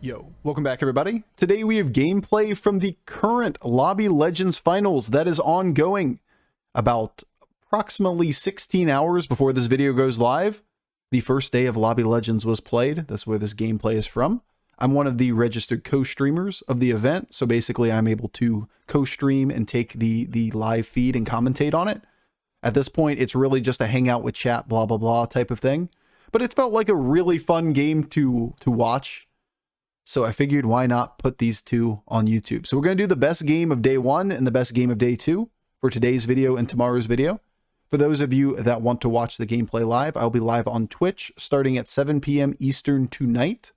Yo, welcome back everybody. Today we have gameplay from the current Lobby Legends Finals that is ongoing. About approximately 16 hours before this video goes live, the first day of Lobby Legends was played. That's where this gameplay is from. I'm one of the registered co-streamers of the event, so basically I'm able to co-stream and take the live feed and commentate on it. At this point, it's really just a hangout with chat, blah, blah, blah type of thing. But it felt like a really fun game to watch. So I figured why not put these two on YouTube. So we're going to do the best game of day 1 and the best game of day 2 for today's video and tomorrow's video. For those of you that want to watch the gameplay live, I'll be live on Twitch starting at 7 PM Eastern tonight.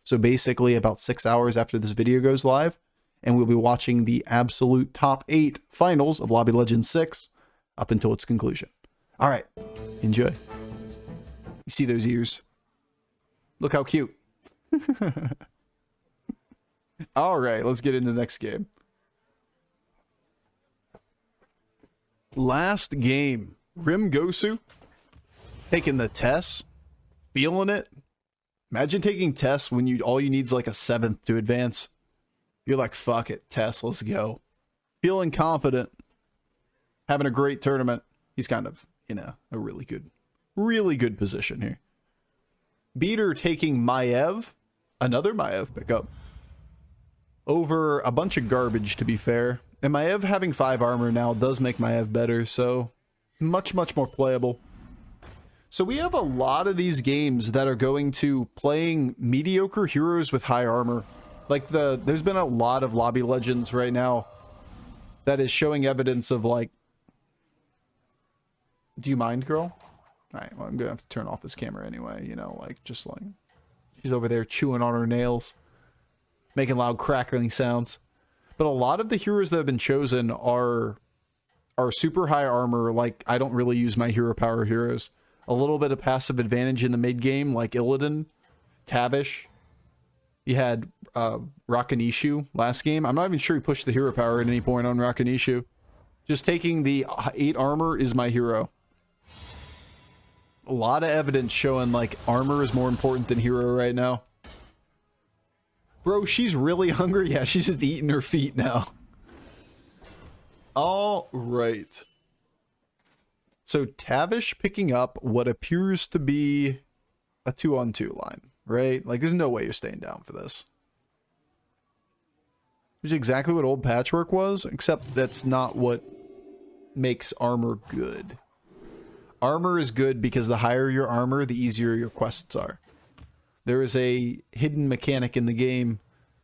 So basically about 6 hours after this video goes live. And we'll be watching the absolute top 8 finals of Lobby Legends 6 up until its conclusion. All right, enjoy. You see those ears? Look how cute. All right, let's get into the next game. Last game, Rimgosu taking the Tess, feeling it. Imagine taking Tess when all you need is like a 7th to advance. You're like, fuck it, Tess, let's go. Feeling confident, having a great tournament. He's kind of in a really good position here. Beater taking Maiev, another Maiev pickup. Over a bunch of garbage, to be fair. And Maiev having 5 armor now does make Maiev better, so much more playable. So we have a lot of these games that are going to playing mediocre heroes with high armor. Like there's been a lot of Lobby Legends right now that is showing evidence of like... Do you mind, girl? Alright, well, I'm gonna have to turn off this camera anyway, you know, like, just like... She's over there chewing on her nails. Making loud crackling sounds. But a lot of the heroes that have been chosen are super high armor. Like, I don't really use my hero power heroes. A little bit of passive advantage in the mid game, like Illidan, Tavish. You had Rakanishu last game. I'm not even sure he pushed the hero power at any point on Rakanishu. Just taking the 8 armor is my hero. A lot of evidence showing like armor is more important than hero right now. Bro, she's really hungry. Yeah, she's just eating her feet now. All right. So Tavish picking up what appears to be a 2-on-2 line, right? Like, there's no way you're staying down for this. Which is exactly what old Patchwork was, except that's not what makes armor good. Armor is good because the higher your armor, the easier your quests are. There is a hidden mechanic in the game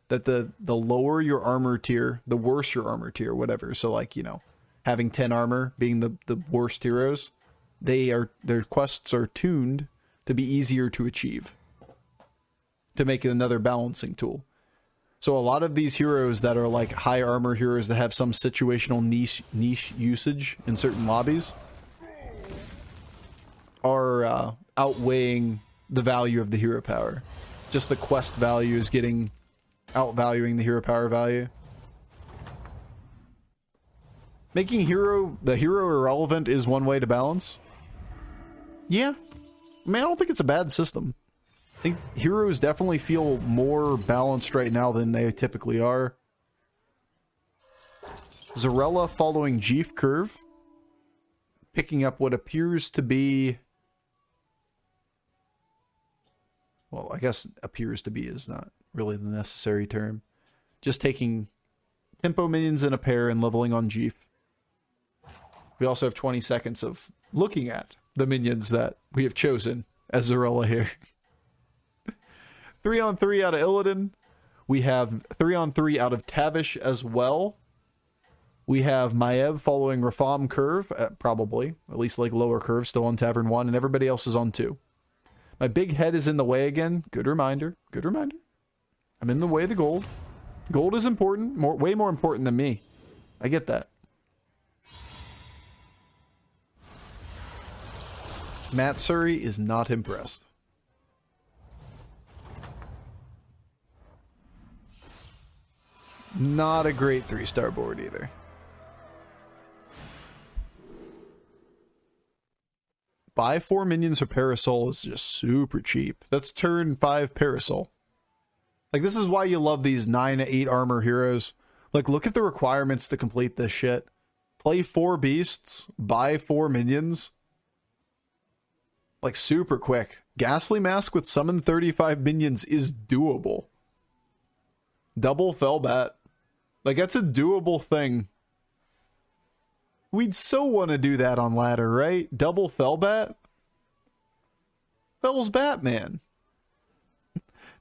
that the lower your armor tier, the worse your armor tier, whatever. So like, you know, having 10 armor being the worst heroes, their quests are tuned to be easier to achieve. To make it another balancing tool. So a lot of these heroes that are like high armor heroes that have some situational niche usage in certain lobbies are outweighing the value of the hero power. Just the quest value is outvaluing the hero power value. Making the hero irrelevant is one way to balance. Yeah. I mean, I don't think it's a bad system. I think heroes definitely feel more balanced right now than they typically are. Zarella following Jeef curve. Picking up what appears to be... Well, I guess appears to be is not really the necessary term. Just taking tempo minions in a pair and leveling on Jeef. We also have 20 seconds of looking at the minions that we have chosen as Zarella here. 3-on-3 out of Illidan. We have 3-on-3 out of Tavish as well. We have Maiev following Rafam curve, probably. At least like lower curve, still on Tavern 1, and everybody else is on 2. My big head is in the way again. Good reminder. Good reminder. I'm in the way of the gold. Gold is important. Way more important than me. I get that. Matsuri is not impressed. Not a great 3-star board either. Buy 4 minions for Parasol is just super cheap. That's turn 5 Parasol. Like, this is why you love these 9 to 8 armor heroes. Like, look at the requirements to complete this shit. Play 4 beasts, buy 4 minions. Like, super quick. Ghastly Mask with summon 35 minions is doable. Double Firebat. Like, that's a doable thing. We'd so want to do that on ladder, right? Double Firebat? Fell's Batman.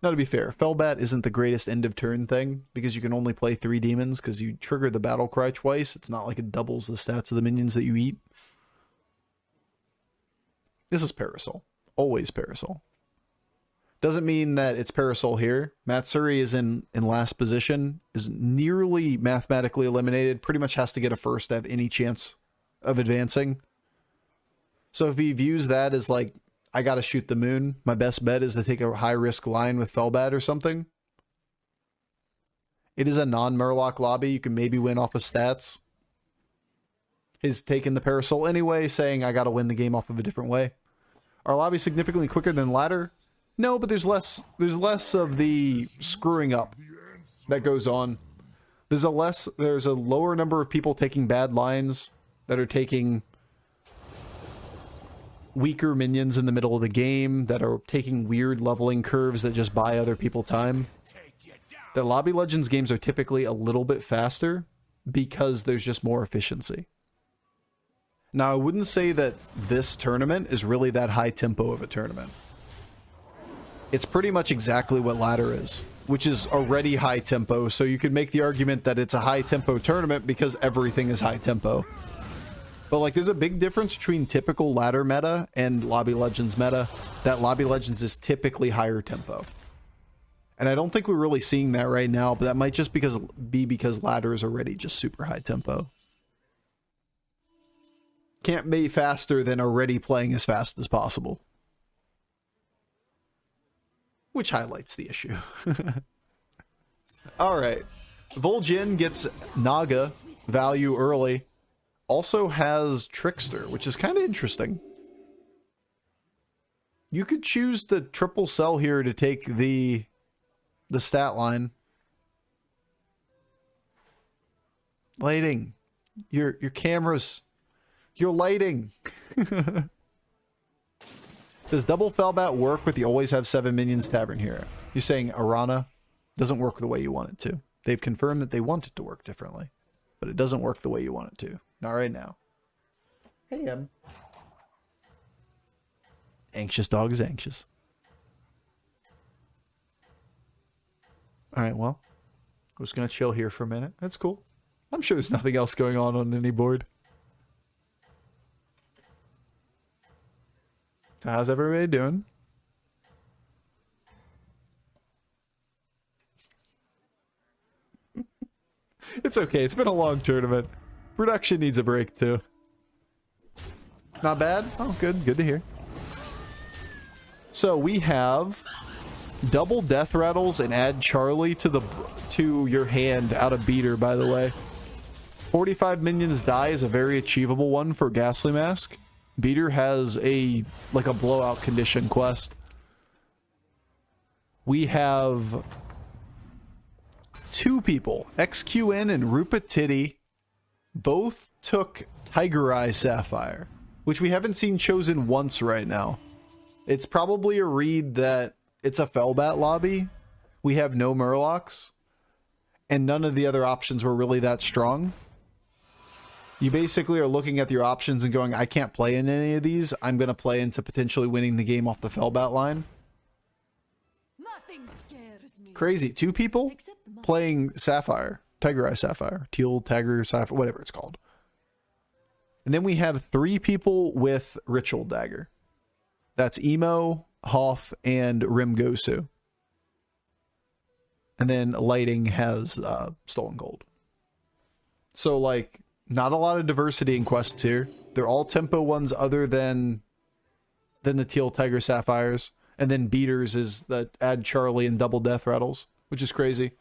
Now, to be fair, Firebat isn't the greatest end of turn thing because you can only play 3 demons because you trigger the battle cry twice. It's not like it doubles the stats of the minions that you eat. This is Parasol. Always Parasol. Doesn't mean that it's Parasol here. Matsuri is in last position, is nearly mathematically eliminated, pretty much has to get a first to have any chance of advancing. So if he views that as like, I gotta shoot the moon, my best bet is to take a high-risk line with Firebat or something. It is a non-Murloc lobby. You can maybe win off of stats. He's taking the Parasol anyway, saying I gotta win the game off of a different way. Are lobbies significantly quicker than ladder? No, but there's less of the screwing up that goes on. There's a lower number of people taking bad lines that are taking weaker minions in the middle of the game, that are taking weird leveling curves that just buy other people time. The Lobby Legends games are typically a little bit faster because there's just more efficiency. Now, I wouldn't say that this tournament is really that high tempo of a tournament. It's pretty much exactly what ladder is, which is already high tempo, so you could make the argument that it's a high tempo tournament because everything is high tempo. But like, there's a big difference between typical ladder meta and Lobby Legends meta, that Lobby Legends is typically higher tempo. And I don't think we're really seeing that right now, but that might just be because ladder is already just super high tempo. Can't be faster than already playing as fast as possible. Which highlights the issue. Alright. Vol'jin gets Naga value early. Also has Trickster, which is kind of interesting. You could choose the triple cell here to take the stat line. Lighting. Your cameras. Your lighting. Does double Firebat work with the always have 7 minions tavern hero? You're saying Arana doesn't work the way you want it to. They've confirmed that they want it to work differently, but it doesn't work the way you want it to. Not right now. Hey, anxious dog is anxious. Alright, well, I'm just going to chill here for a minute. That's cool. I'm sure there's nothing else going on any board. So how's everybody doing? It's okay. It's been a long tournament. Production needs a break too. Not bad? Oh, good. Good to hear. So we have double death rattles and add Charlie to your hand out of beater, by the way. 45 minions die is a very achievable one for Ghastly Mask. Beater has like a blowout condition quest. We have 2 people, XQN and Rupa Titty, both took Tiger Eye Sapphire, which we haven't seen chosen once right now. It's probably a read that it's a Firebat lobby. We have no Murlocs, and none of the other options were really that strong. You basically are looking at your options and going, I can't play in any of these. I'm going to play into potentially winning the game off the Firebat line. Nothing scares me. Crazy. 2 people playing Sapphire. Tiger Eye Sapphire. Teal, Tiger, Sapphire, whatever it's called. And then we have 3 people with Ritual Dagger. That's Emo, Hoff, and Rimgosu. And then Lighting has Stolen Gold. So, like, not a lot of diversity in quests here. They're all tempo ones other than the Teal, Tiger, Sapphires. And then Beaters is the add Charlie and double death rattles, which is crazy.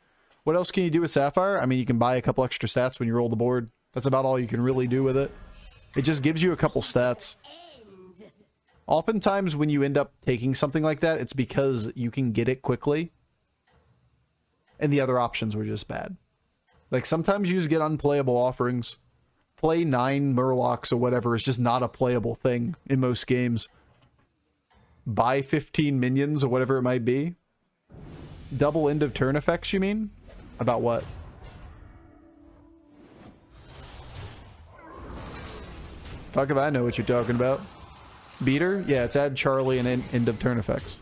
What else can you do with Sapphire? I mean, you can buy a couple extra stats when you roll the board. That's about all you can really do with it. It just gives you a couple stats. Oftentimes when you end up taking something like that, it's because you can get it quickly. and the other options were just bad. Like, sometimes you just get unplayable offerings. Play 9 Murlocs or whatever is just not a playable thing in most games. Buy 15 minions or whatever it might be. Double end of turn effects, you mean? About what? Fuck if I know what you're talking about. Beater? Yeah, it's add Charlie and end of turn effects.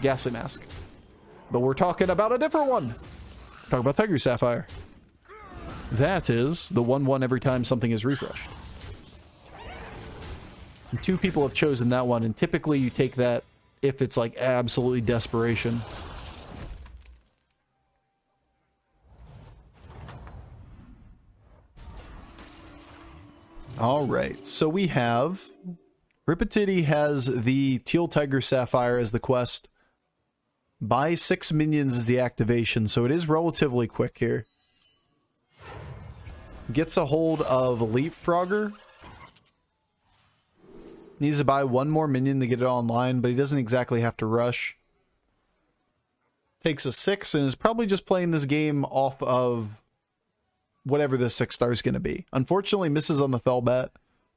Ghastly Mask. But we're talking about a different one. We're talking about Tiger Sapphire. That is the 1/1 every time something is refreshed. And 2 people have chosen that one, and typically you take that if it's like absolutely desperation. Alright, so we have... Ripetiti has the Teal Tiger Sapphire as the quest. Buy 6 minions is the activation, so it is relatively quick here. Gets a hold of Leapfrogger. Needs to buy 1 more minion to get it online, but he doesn't exactly have to rush. Takes a 6 and is probably just playing this game off of whatever this 6-star is going to be. Unfortunately, misses on the Firebat.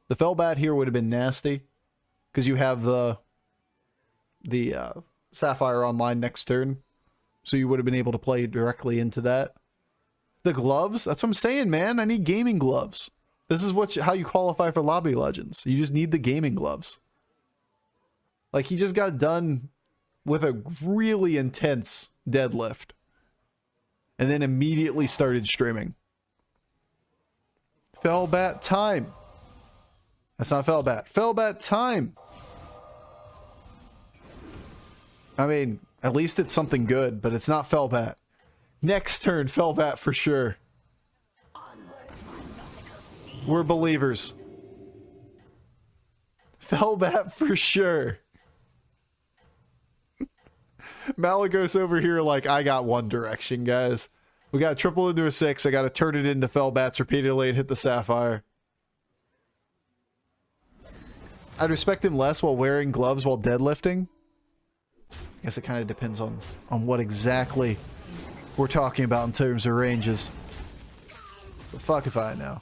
The Firebat here would have been nasty, because you have the Sapphire online next turn, so you would have been able to play directly into that. The gloves? That's what I'm saying, man. I need gaming gloves. This is how you qualify for Lobby Legends. You just need the gaming gloves. Like, he just got done with a really intense deadlift, and then immediately started streaming. Firebat time. That's not Firebat. Firebat time. I mean, at least it's something good, but it's not Firebat. Next turn, Firebat for sure. We're believers. Firebat for sure. Malagos over here like, I got one direction, guys. We got to triple into a 6. I got to turn it into Fellbats repeatedly and hit the Sapphire. I'd respect him less while wearing gloves while deadlifting. I guess it kind of depends on what exactly we're talking about in terms of ranges. But fuck if I know.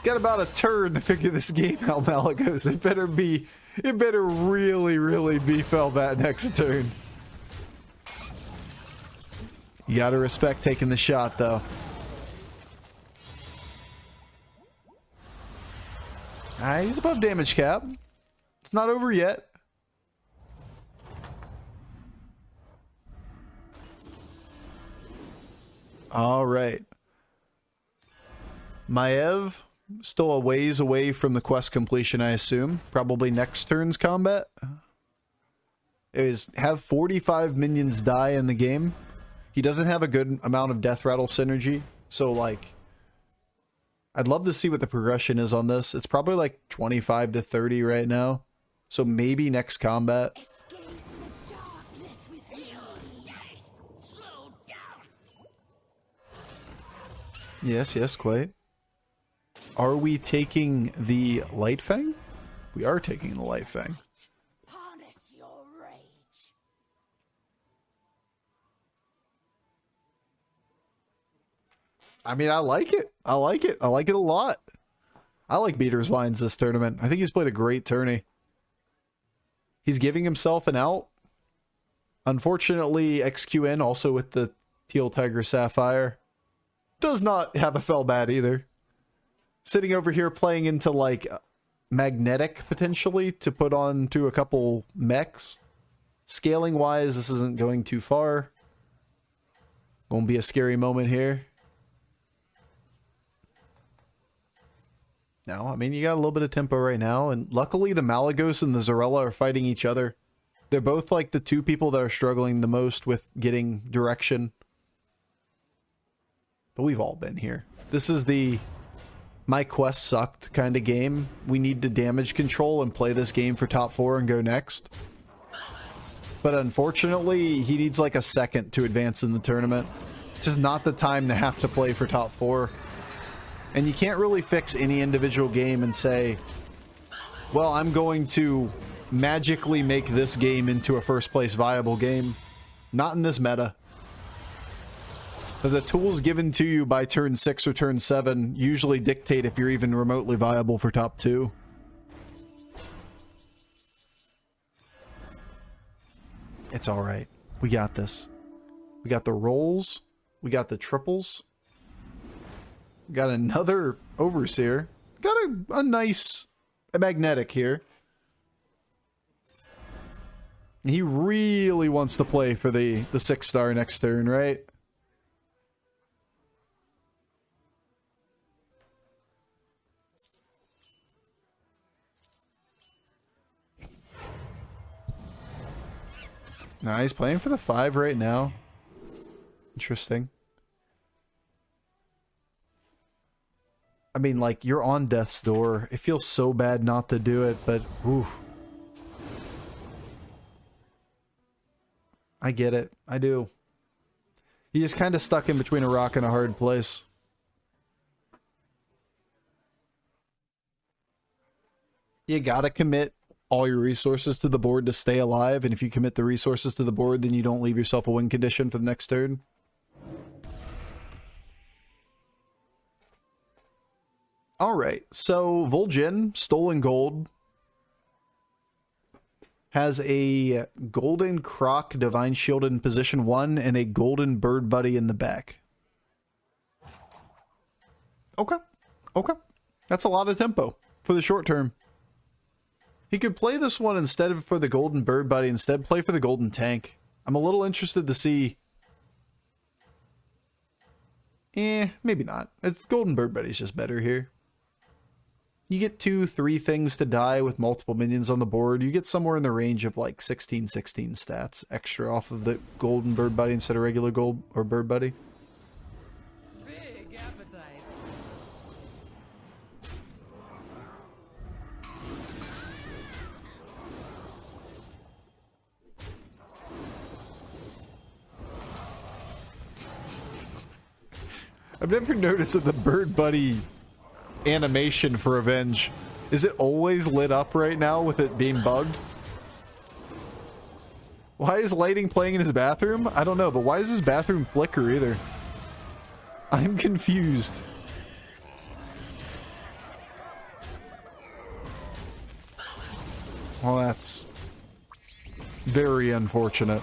Got about a turn to figure this game out, Malagos. It better really, really be Fellbat next turn. You gotta respect taking the shot, though. Alright, he's above damage cap. It's not over yet. Alright. Maev, still a ways away from the quest completion, I assume. Probably next turn's combat. Have 45 minions die in the game. He doesn't have a good amount of Death Rattle synergy, so like, I'd love to see what the progression is on this. It's probably like 25 to 30 right now, so maybe next combat. Yes, quite. Are we taking the Light Fang? We are taking the Light Fang. Harness your rage. I mean, I like it. I like it. I like it a lot. I like Beater's lines this tournament. I think he's played a great tourney. He's giving himself an out. Unfortunately, XQN, also with the Teal Tiger Sapphire, does not have a Fellbat either. Sitting over here playing into, like, Magnetic, potentially, to put on to a couple mechs. Scaling-wise, this isn't going too far. Gonna be a scary moment here. No, I mean, you got a little bit of tempo right now, and luckily the Malagos and the Zarella are fighting each other. They're both, like, the two people that are struggling the most with getting direction. But we've all been here. This is the my quest sucked kind of game. We need to damage control and play this game for top 4 and go next. But unfortunately, he needs like a second to advance in the tournament. It's just not the time to have to play for top 4. And you can't really fix any individual game and say, well, I'm going to magically make this game into a first place viable game. Not in this meta. The tools given to you by turn 6 or turn 7 usually dictate if you're even remotely viable for top 2. It's alright. We got this. We got the rolls. We got the triples. We got another Overseer. Got a nice magnetic here. He really wants to play for the 6-star next turn, right? Nah, he's playing for the 5 right now. Interesting. I mean, like, you're on death's door. It feels so bad not to do it, but ooh. I get it. I do. He is kind of stuck in between a rock and a hard place. You gotta commit all your resources to the board to stay alive, and if you commit the resources to the board, then you don't leave yourself a win condition for the next turn. Alright, so Vol'jin, Stolen Gold, has a Golden Croc Divine Shield in position 1 and a Golden Bird Buddy in the back. Okay, okay. That's a lot of tempo for the short term. He could play this one instead of for the Golden Bird Buddy, instead play for the Golden Tank. I'm a little interested to see. Maybe not. It's Golden Bird Buddy's just better here. You get 2-3 things to die with multiple minions on the board. You get somewhere in the range of like 16 stats extra off of the Golden Bird Buddy instead of regular Gold or Bird Buddy. Big appetite. I've never noticed that the Bird Buddy animation for Revenge, is it always lit up right now with it being bugged? Why is lighting playing in his bathroom? I don't know, but why does his bathroom flicker either? I'm confused. Well, that's very unfortunate.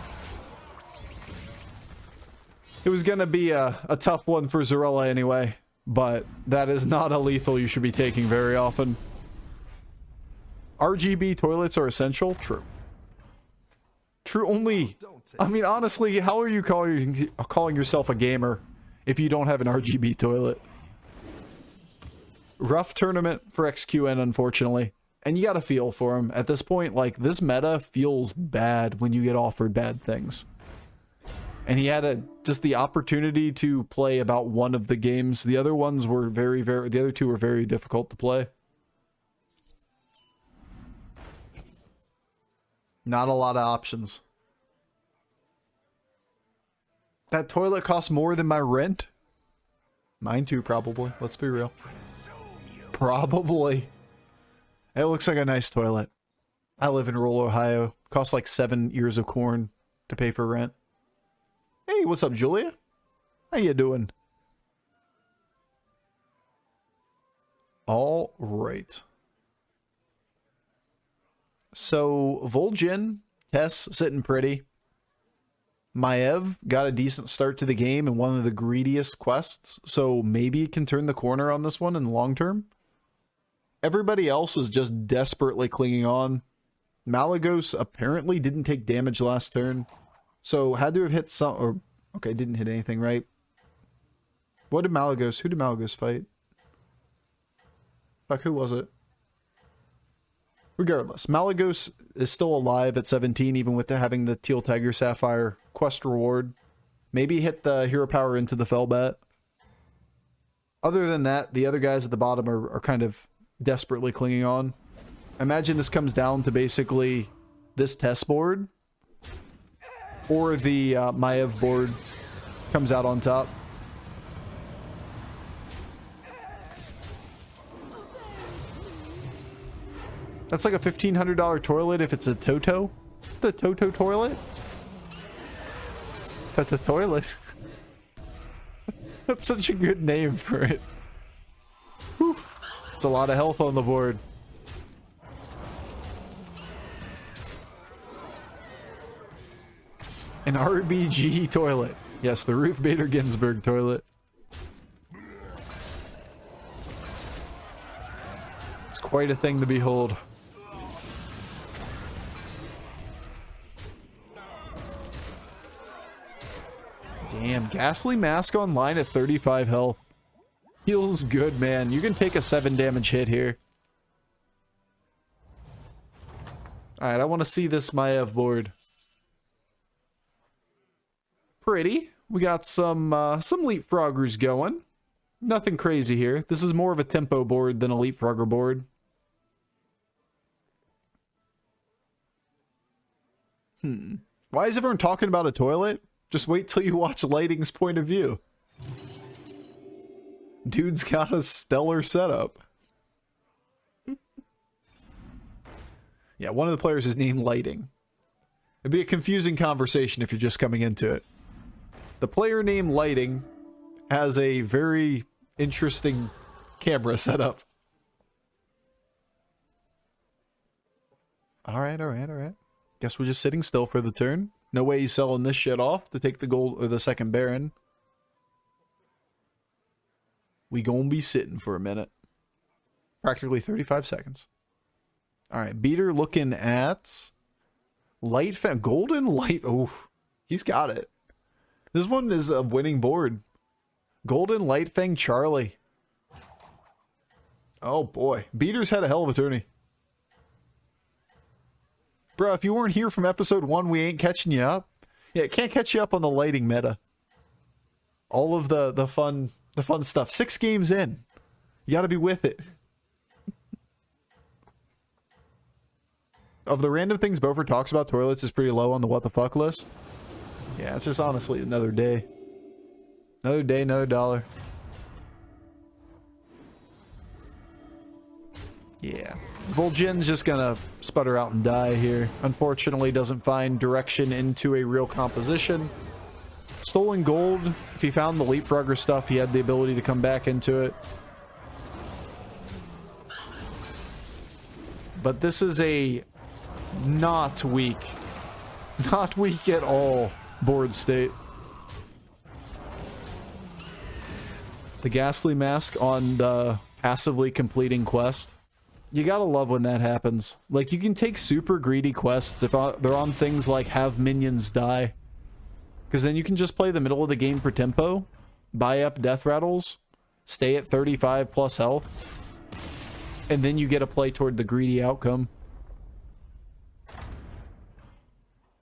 It was gonna be a tough one for Zarella anyway. But that is not a lethal you should be taking very often. RGB toilets are essential? True only. I mean, honestly, how are you calling yourself a gamer if you don't have an RGB toilet? Rough tournament for XQN, unfortunately. And you gotta feel for him. At this point, like, this meta feels bad when you get offered bad things. And he had just the opportunity to play about one of the games. The other ones were the other two were very difficult to play. Not a lot of options. That toilet costs more than my rent? Mine too, probably. Let's be real. Probably. It looks like a nice toilet. I live in rural Ohio. Costs like 7 ears of corn to pay for rent. Hey, what's up, Julia? How you doing? All right. So, Vol'jin, Tess sitting pretty. Maev got a decent start to the game in one of the greediest quests, so maybe it can turn the corner on this one in the long term. Everybody else is just desperately clinging on. Malygos apparently didn't take damage last turn. So, had to have hit some, or, okay, didn't hit anything, right? What did Malygos, who did Malygos fight? Fuck, who was it? Regardless, Malygos is still alive at 17, even with having the Teal Tiger Sapphire quest reward. Maybe hit the hero power into the Firebat. Other than that, the other guys at the bottom are kind of desperately clinging on. I imagine this comes down to basically this test board, or the Maev board comes out on top. That's like a $1,500 toilet if it's a Toto. The Toto toilet? That's a toilet. That's such a good name for it. Whew. It's a lot of health on the board. An RBG toilet. Yes, the Ruth Bader Ginsburg toilet. It's quite a thing to behold. Damn, Ghastly Mask online at 35 health. Feels good, man. You can take a 7 damage hit here. Alright, I want to see this Maiev board. Pretty. We got some leapfroggers going. Nothing crazy here. This is more of a tempo board than a leapfrogger board. Why is everyone talking about a toilet? Just wait till you watch Lighting's point of view. Dude's got a stellar setup. Yeah, one of the players is named Lighting. It'd be a confusing conversation if you're just coming into it. The player named Lighting has a very interesting camera setup. Alright. Guess we're just sitting still for the turn. No way he's selling this shit off to take the gold or the second Baron. We gonna be sitting for a minute. Practically 35 seconds. Alright, Beater looking at Golden Light. Oh, he's got it. This one is a winning board. Golden Lightfang Charlie. Oh boy. Beater's had a hell of a tourney. Bro, if you weren't here from episode 1, we ain't catching you up. Yeah, it can't catch you up on the Lighting meta. All of the fun stuff. 6 games in. You gotta be with it. Of the random things Bofur talks about, toilets is pretty low on the what the fuck list. Yeah, it's just honestly another day. Another day, another dollar. Yeah. Vol'jin's just gonna sputter out and die here. Unfortunately, doesn't find direction into a real composition. Stolen gold. If he found the leapfrogger stuff, he had the ability to come back into it. But this is a not weak at all board state. The Ghastly Mask on the passively completing quest. You gotta love when that happens. Like, you can take super greedy quests if they're on things like have minions die. Because then you can just play the middle of the game for tempo, buy up death rattles, stay at 35 plus health, and then you get to play toward the greedy outcome.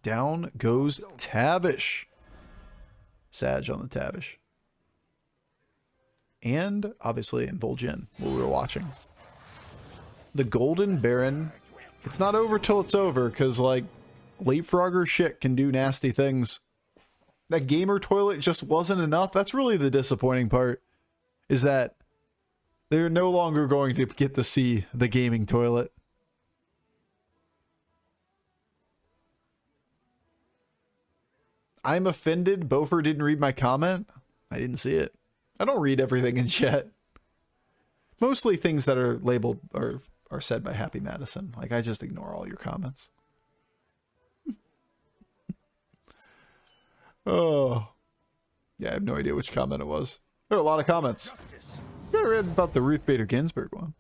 Down goes Tavish. Savjz on the Tavish. And, obviously, in Vol'jin, what we were watching. The Golden Baron. It's not over till it's over, because, like, leapfrogger shit can do nasty things. That gamer toilet just wasn't enough. That's really the disappointing part, is that they're no longer going to get to see the gaming toilet. I'm offended Bofur didn't read my comment. I didn't see it. I don't read everything in chat. Mostly things that are labeled or are said by Happy Madison. Like, I just ignore all your comments. Oh. Yeah, I have no idea which comment it was. There are a lot of comments. I read about the Ruth Bader Ginsburg one.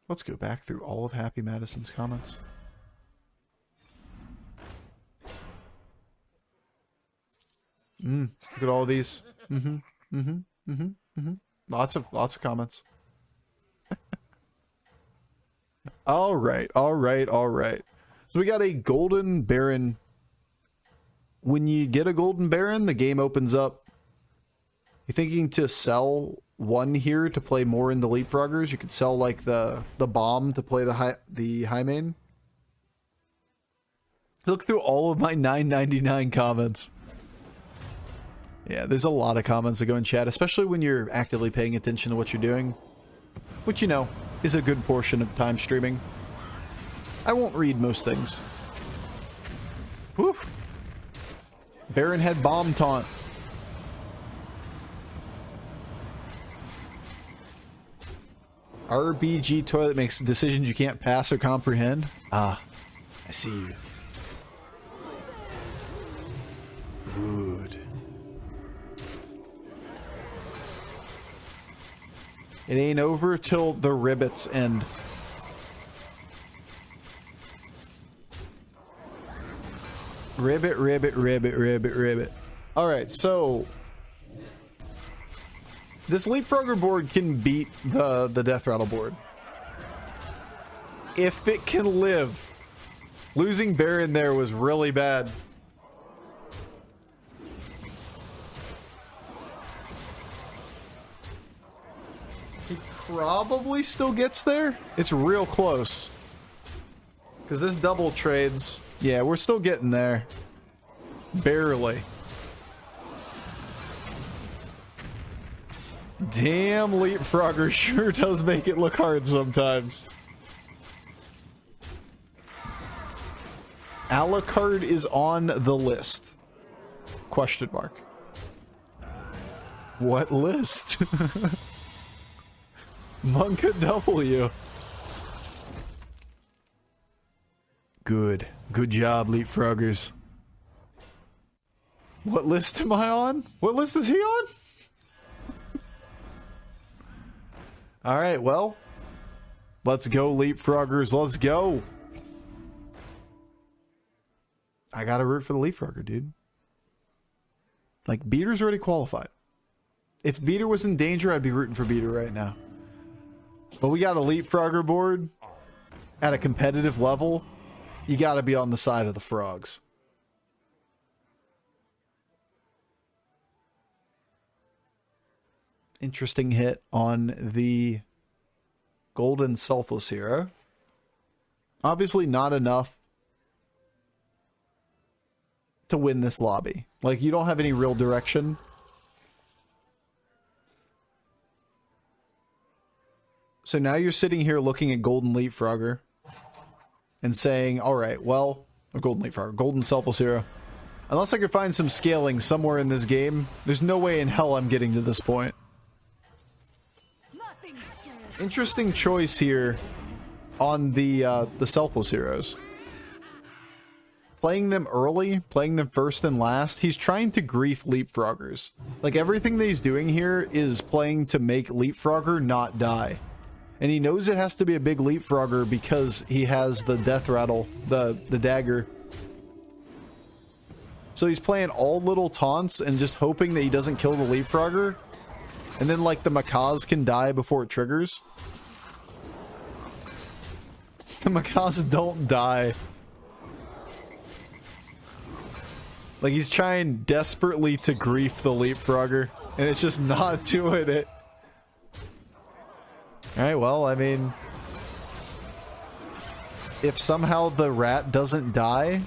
Let's go back through all of Happy Madison's comments. Look at all these. Lots of comments. All right. So we got a Golden Baron. When you get a Golden Baron, the game opens up. You're thinking to sell one here to play more in the leapfroggers. You could sell like the bomb to play the high main. Look through all of my $9.99 comments. Yeah, there's a lot of comments that go in chat, especially when you're actively paying attention to what you're doing. Which, you know, is a good portion of time streaming. I won't read most things. Woof. Baron had bomb taunt. RBG toilet makes decisions you can't pass or comprehend. Ah, I see you. Good. It ain't over till the ribbits end. Ribbit, ribbit, ribbit, ribbit, ribbit. Alright, so this Leapfrogger board can beat the Death Rattle board. If it can live. Losing Baron there was really bad. He probably still gets there. It's real close. Because this double trades. Yeah, we're still getting there. Barely. Damn, Leapfrogger sure does make it look hard sometimes. Alucard is on the list. Question mark. What list? Monka W. Good. Good job, Leapfroggers. What list am I on? What list is he on? Alright, well. Let's go, Leapfroggers. Let's go. I gotta root for the Leapfrogger, dude. Like, Beater's already qualified. If Beater was in danger, I'd be rooting for Beater right now. But we got a Leapfrogger board at a competitive level. You gotta be on the side of the frogs. Interesting hit on the golden selfless hero. Obviously not enough to win this lobby. Like, you don't have any real direction. So now you're sitting here looking at Golden Leapfrogger and saying, alright, well, or Golden Leapfrogger, Golden Selfless Hero. Unless I could find some scaling somewhere in this game, there's no way in hell I'm getting to this point. Interesting choice here on the Selfless Heroes. Playing them early, playing them first and last, he's trying to grief Leapfroggers. Like, everything that he's doing here is playing to make Leapfrogger not die. And he knows it has to be a big Leapfrogger because he has the Death Rattle, the dagger. So he's playing all little taunts and just hoping that he doesn't kill the Leapfrogger. And then, like, the Macaws can die before it triggers. The Macaws don't die. Like, he's trying desperately to grief the Leapfrogger, and it's just not doing it. Alright, well, I mean, if somehow the rat doesn't die,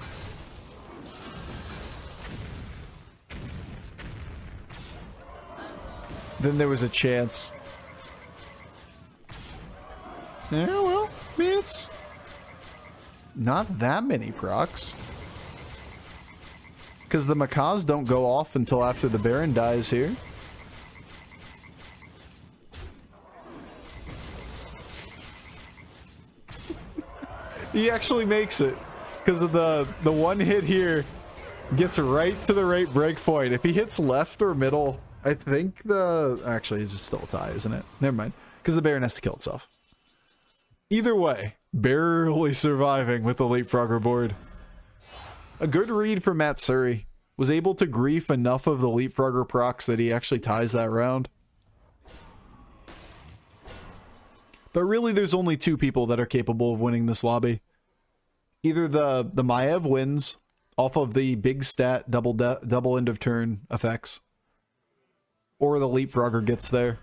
then there was a chance. Yeah, well, I mean, it's not that many procs. Because the Macaws don't go off until after the Baron dies here. He actually makes it. Because of the one hit here gets right to the right break point. If he hits left or middle, I think the... Actually, it's just still a tie, isn't it? Never mind. Because the Baron has to kill itself. Either way, barely surviving with the Leapfrogger board. A good read from Matsuri. Was able to grief enough of the Leapfrogger procs that he actually ties that round. But really, there's only two people that are capable of winning this lobby. Either the Maiev wins off of the big stat double end of turn effects, or the Leapfrogger gets there.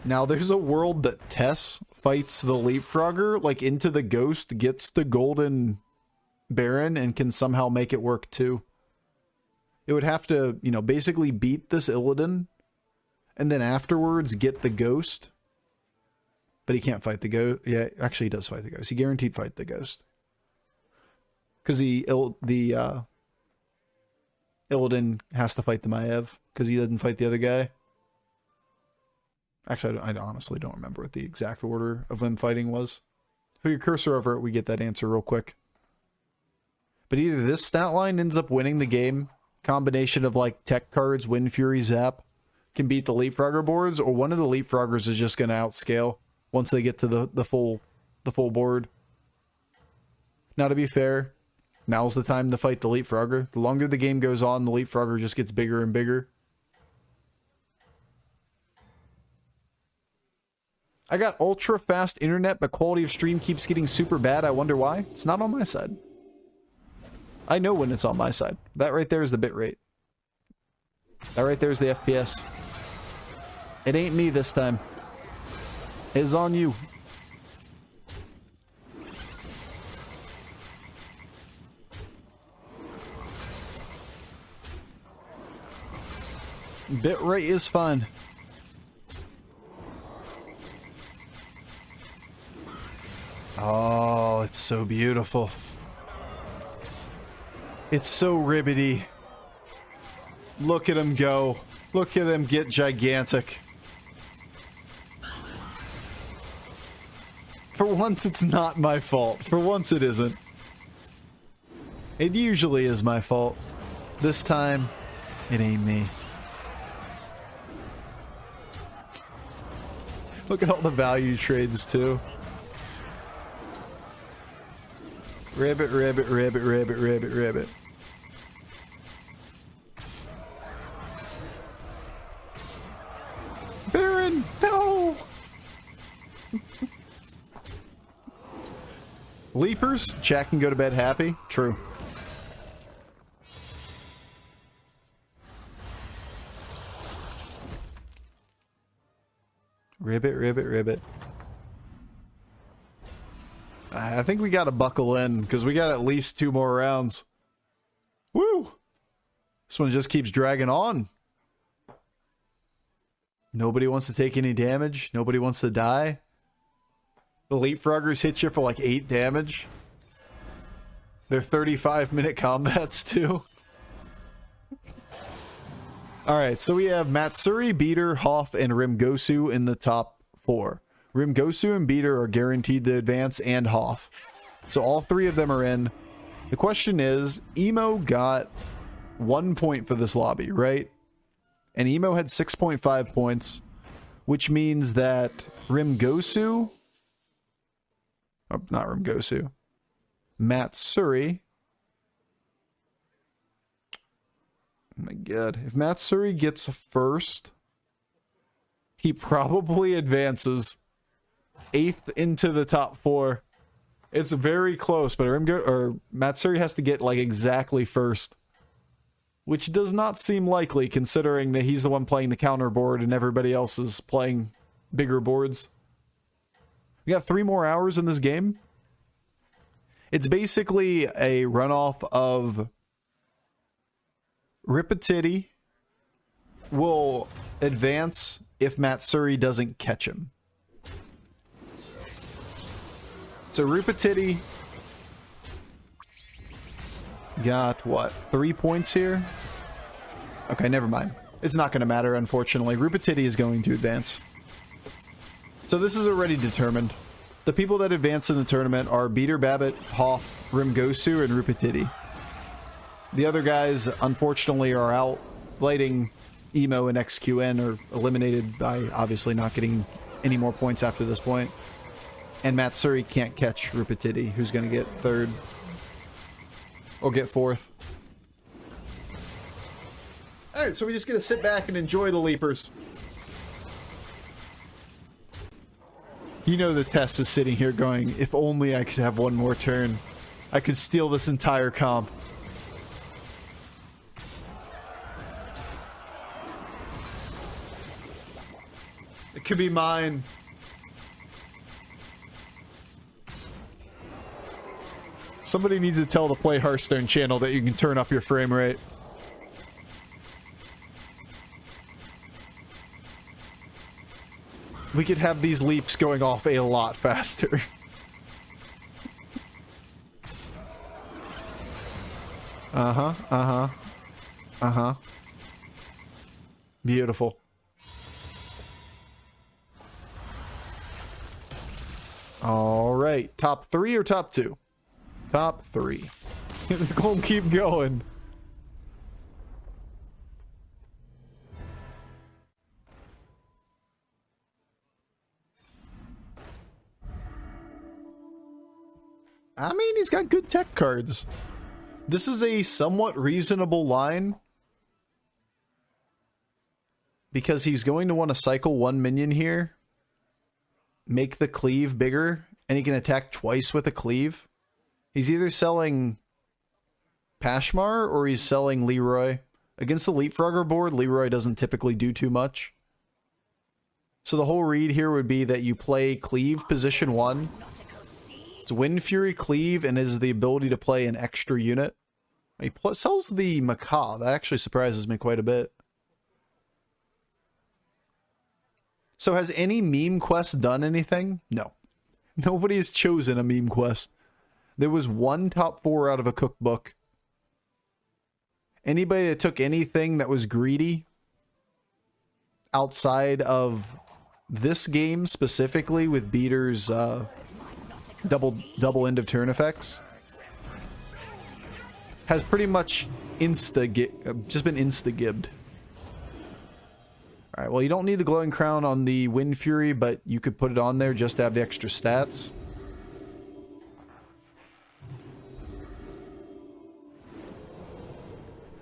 Now, there's a world that Tess fights the Leapfrogger, like, into the ghost, gets the golden Baron and can somehow make it work too. It would have to, you know, basically beat this Illidan and then afterwards get the Ghost. But he can't fight the Ghost. Yeah, actually he does fight the Ghost. He guaranteed fight the Ghost. Because the Illidan has to fight the Maiev because he didn't fight the other guy. Actually, I honestly don't remember what the exact order of them fighting was. Put your cursor over it, we get that answer real quick. But either this stat line ends up winning the game, combination of like tech cards, Wind Fury, Zap, can beat the Leapfrogger boards, or one of the Leapfroggers is just going to outscale once they get to the full board. Now, to be fair, now's the time to fight the Leapfrogger. The longer the game goes on, the Leapfrogger just gets bigger and bigger. I got ultra fast internet, but quality of stream keeps getting super bad. I wonder why. It's not on my side. I know when it's on my side. That right there is the bitrate. That right there is the FPS. It ain't me this time. It's on you. Bitrate is fine. Oh, it's so beautiful. It's so ribbity. Look at him go. Look at him get gigantic. For once, it's not my fault. For once, it isn't. It usually is my fault. This time, it ain't me. Look at all the value trades, too. Rabbit, rabbit, rabbit, rabbit, rabbit, rabbit. Baron, no! Leapers, chat can go to bed happy. True. Ribbit, ribbit, ribbit. I think we gotta buckle in, because we got at least 2 more rounds. Woo! This one just keeps dragging on. Nobody wants to take any damage. Nobody wants to die. The Leapfroggers hit you for like 8 damage. They're 35-minute combats, too. Alright, so we have Matsuri, Beater, Hoff, and Rimgosu in the top 4. Rimgosu and Beater are guaranteed to advance, and Hoff. So all 3 of them are in. The question is, Emo got 1 point for this lobby, right? And Emo had 6.5 points, which means that Rimgosu... Oh, not Rimgosu. Matsuri... Oh my god. If Matsuri gets a 1st, he probably advances 8th into the top 4. It's very close, but Matsuri has to get like exactly 1st. Which does not seem likely, considering that he's the one playing the counter board and everybody else is playing bigger boards. We got 3 more hours in this game. It's basically a runoff of Ripatiti will advance if Matsuri doesn't catch him. So Ripatiti got, what, 3 points here? Okay, never mind. It's not going to matter, unfortunately. Ripatiti is going to advance. So this is already determined. The people that advance in the tournament are Beater, Babbitt, Hoff, Rimgosu, and Ripatiti. The other guys, unfortunately, are out. Lighting, Emo, and XQN are eliminated by obviously not getting any more points after this point. And Matsuri can't catch Ripatiti, who's going to get 3rd. Or get 4th. Alright, so we're just going to sit back and enjoy the Leapers. You know the test is sitting here going, if only I could have 1 more turn. I could steal this entire comp. It could be mine. Somebody needs to tell the Play Hearthstone channel that you can turn up your frame rate. We could have these leaps going off a lot faster. Uh-huh, uh-huh, uh-huh. Beautiful. All right, top 3 or top 2? Top 3. It's gonna keep going. I mean, he's got good tech cards. This is a somewhat reasonable line, because he's going to want to cycle 1 minion here, make the cleave bigger, and he can attack twice with a cleave. He's either selling Pashmar or he's selling Leroy. Against the Leapfrogger board, Leroy doesn't typically do too much. So the whole read here would be that you play cleave position 1. It's Wind Fury cleave and is the ability to play an extra unit. He sells the Macaw. That actually surprises me quite a bit. So has any meme quest done anything? No. Nobody has chosen a meme quest. There was one top 4 out of a cookbook. Anybody that took anything that was greedy outside of this game specifically with Beater's double end of turn effects has pretty much just been insta-gibbed. Alright, well, you don't need the glowing crown on the Wind Fury, but you could put it on there just to have the extra stats.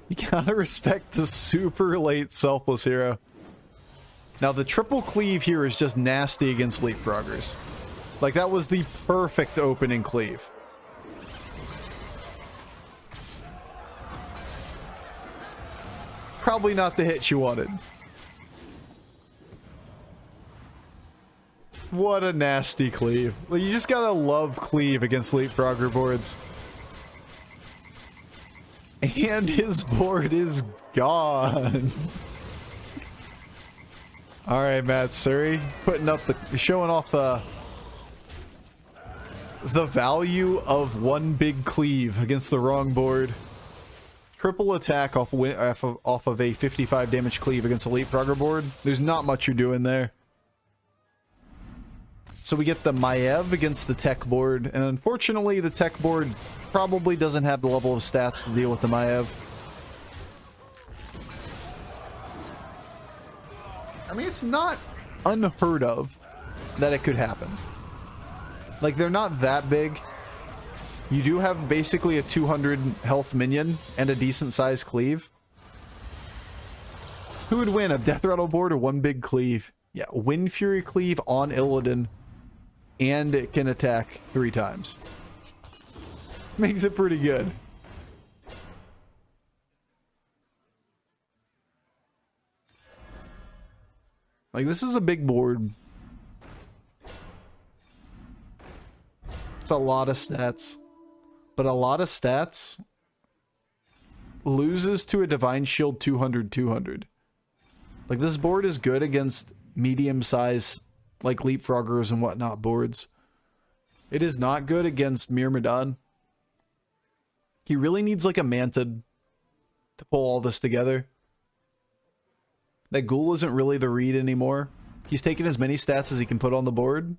You gotta respect the super late selfless hero. Now, the triple cleave here is just nasty against Leapfroggers. Like, that was the perfect opening cleave. Probably not the hit you wanted. What a nasty cleave. Well, you just gotta love cleave against Leapfrogger boards. And his board is gone. Alright, Matsuri. Putting up the... showing off the value of one big cleave against the wrong board. Triple attack off of a 55 damage cleave against a Leapfrogger board. There's not much you're doing there. So we get the Maiev against the tech board, and unfortunately the tech board probably doesn't have the level of stats to deal with the Maiev. I mean, it's not unheard of that it could happen. Like, they're not that big. You do have basically a 200 health minion and a decent sized cleave. Who would win, a Death Rattle board or one big cleave? Yeah, Wind Fury cleave on Illidan, and it can attack 3 times. Makes it pretty good. Like, this is a big board. It's a lot of stats. But a lot of stats loses to a Divine Shield 200-200. Like, this board is good against medium-size, like, Leapfroggers and whatnot boards. It is not good against Myrmidon. He really needs, like, a Mantid to pull all this together. That Ghoul isn't really the read anymore. He's taking as many stats as he can put on the board.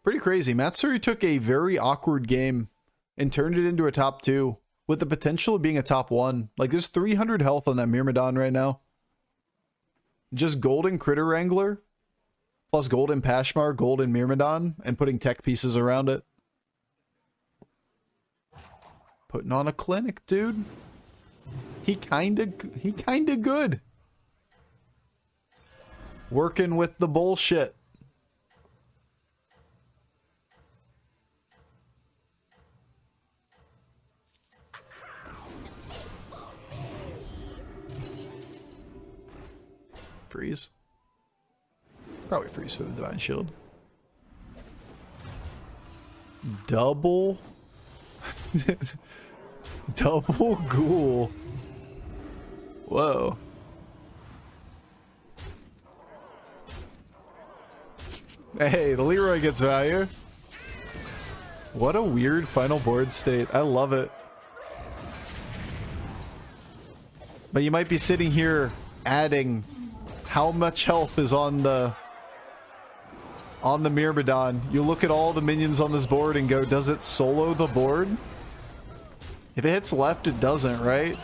Pretty crazy. Matsuri took a very awkward game and turned it into a top 2 with the potential of being a top 1. Like, there's 300 health on that Myrmidon right now. Just Golden Critter Wrangler plus Golden Pashmar, Golden Myrmidon, and putting tech pieces around it. Putting on a clinic, dude. He kinda good. Working with the bullshit. Freeze. Probably freeze for the Divine Shield. Double. Double ghoul. Whoa. Hey, the Leroy gets value. What a weird final board state. I love it. But you might be sitting here adding how much health is on the Myrmidon. You look at all the minions on this board and go, does it solo the board? If it hits left, it doesn't, right?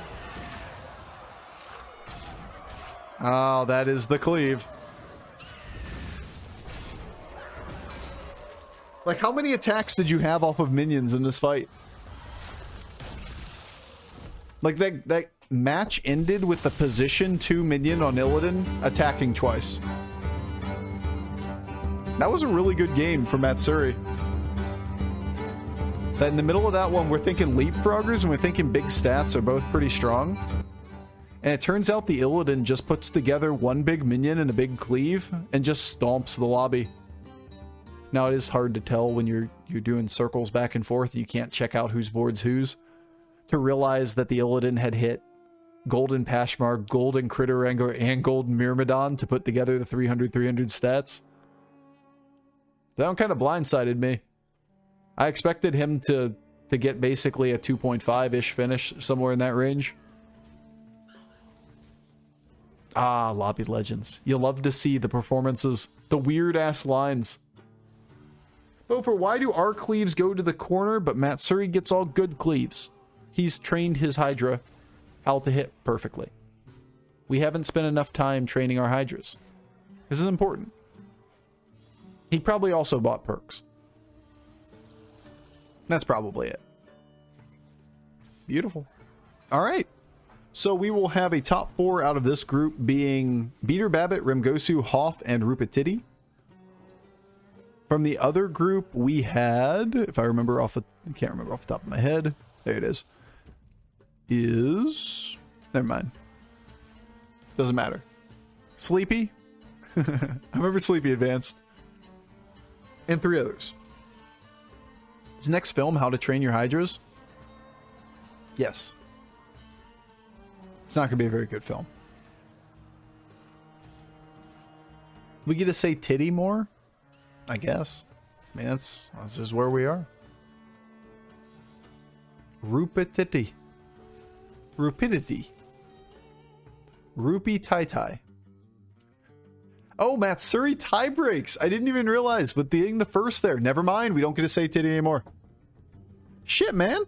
Oh, that is the cleave. Like, how many attacks did you have off of minions in this fight? Like, that match ended with the position 2 minion on Illidan attacking twice. That was a really good game for Matsuri. That in the middle of that one, we're thinking leapfroggers and we're thinking big stats are both pretty strong. And it turns out the Illidan just puts together one big minion and a big cleave and just stomps the lobby. Now, it is hard to tell when you're doing circles back and forth. You can't check out whose board's whose. To realize that the Illidan had hit Golden Pashmar, Golden Kripparrian, and Golden Myrmidon to put together the 300 stats. That one kind of blindsided me. I expected him to get basically a 2.5-ish finish, somewhere in that range. Ah, Lobby Legends. You love to see the performances. The weird-ass lines. Bofur, why do our cleaves go to the corner, but Matsuri gets all good cleaves? He's trained his Hydra how to hit perfectly. We haven't spent enough time training our Hydras. This is important. He probably also bought perks. That's probably it. Beautiful. All right. So we will have a top 4 out of this group being Beater Babbitt, Rimgosu, Hoff, and Rupatiti. From the other group, we had, if I remember I can't remember off the top of my head. There it is. Never mind. Doesn't matter. Sleepy. I remember Sleepy Advanced. And 3 others. Is next film How to Train Your Hydras? Yes. It's not going to be a very good film. We get to say titty more? I guess. I mean, that's just where we are. Rupatiti. Rupidity. Rupee Tai Tai. Oh, Matsuri tie breaks. I didn't even realize, but being the first there. Never mind. We don't get to say titty anymore. Shit, man.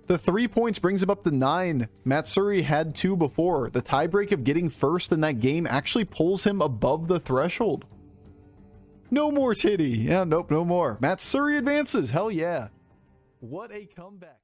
The 3 points brings him up to 9. Matsuri had 2 before. The tiebreak of getting first in that game actually pulls him above the threshold. No more titty. Yeah, nope, no more. Matsuri advances. Hell yeah. What a comeback.